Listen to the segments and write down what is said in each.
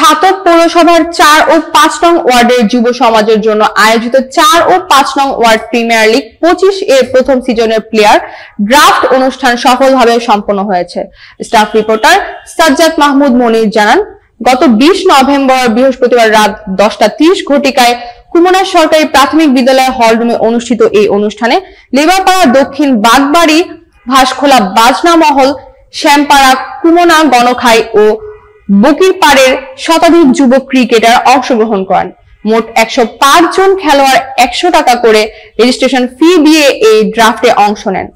ছাতক পৌরসভার 4 ও 5 নং ওয়ার্ডের যুব সমাজের জন্য আয়োজিত 4 ও 5 নং ওয়ার্ড প্রিমিয়ার লিগ 25 এর প্রথম সিজনের প্লেয়ার ড্রাফট অনুষ্ঠান সফলভাবে সম্পন্ন হয়েছে। স্টাফ রিপোর্টার সাজ্জাদ মাহমুদ মনির জানান, গত 20 নভেম্বর বৃহস্পতিবার রাত 10:30 ঘটিকায় কুমনা সরকারি প্রাথমিক বিদ্যালয় হলরুমে অনুষ্ঠিত এই অনুষ্ঠানে লেবারপাড়া দক্ষিণ বাগবাড়ি, ভাসখোলা বাজনা মহল, শ্যামপাড়া, কুমনা গণখাই ও বকিরপাড়ের শতাধিক যুব ক্রিকেটার অংশগ্রহণ করেন। মোট 105 জন খেলোয়াড় 100 টাকা করে রেজিস্ট্রেশন ফি দিয়ে এই ড্রাফটে অংশ নেন।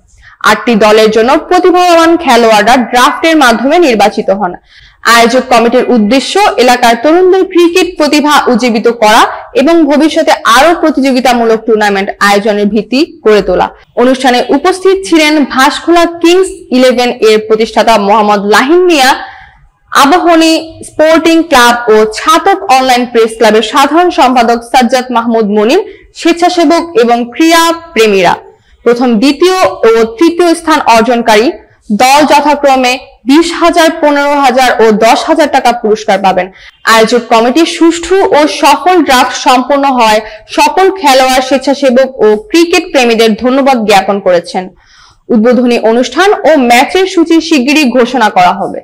8টি দলের জন্য প্রতিভাবান খেলোয়াড়রা ড্রাফটের মাধ্যমে নির্বাচিত হন। আয়োজক কমিটির উদ্দেশ্য এলাকার তরুণদের ক্রিকেট প্রতিভা উজ্জীবিত করা এবং ভবিষ্যতে আরো প্রতিযোগিতামূলক টুর্নামেন্ট আয়োজনের ভিত্তি গড়ে তোলা। অনুষ্ঠানে উপস্থিত ছিলেন ভাসখোলা কিংস 11 এর প্রতিষ্ঠাতা মোহাম্মদ লাহিম মিয়া, আবাহনী স্পোর্টিং ক্লাব ও ছাতক অনলাইন প্রেস ক্লাবের সাধারণ সম্পাদক সাজ্জাদ মাহমুদ মনির, স্বেচ্ছাসেবক এবং ক্রীড়া প্রেমীরা। প্রথম, দ্বিতীয় ও তৃতীয় স্থান অর্জনকারী দল যথাক্রমে 20,000, 15,000 ও 10,000 টাকা পুরস্কার পাবেন। আয়োজক কমিটি সুষ্ঠু ও সফল ড্রাফট সম্পন্ন হয় সকল খেলোয়াড়, স্বেচ্ছাসেবক ও ক্রিকেট প্রেমীদের ধন্যবাদ জ্ঞাপন করেছেন। উদ্বোধনী অনুষ্ঠান ও ম্যাচের সূচি শিগগিরই ঘোষণা করা হবে।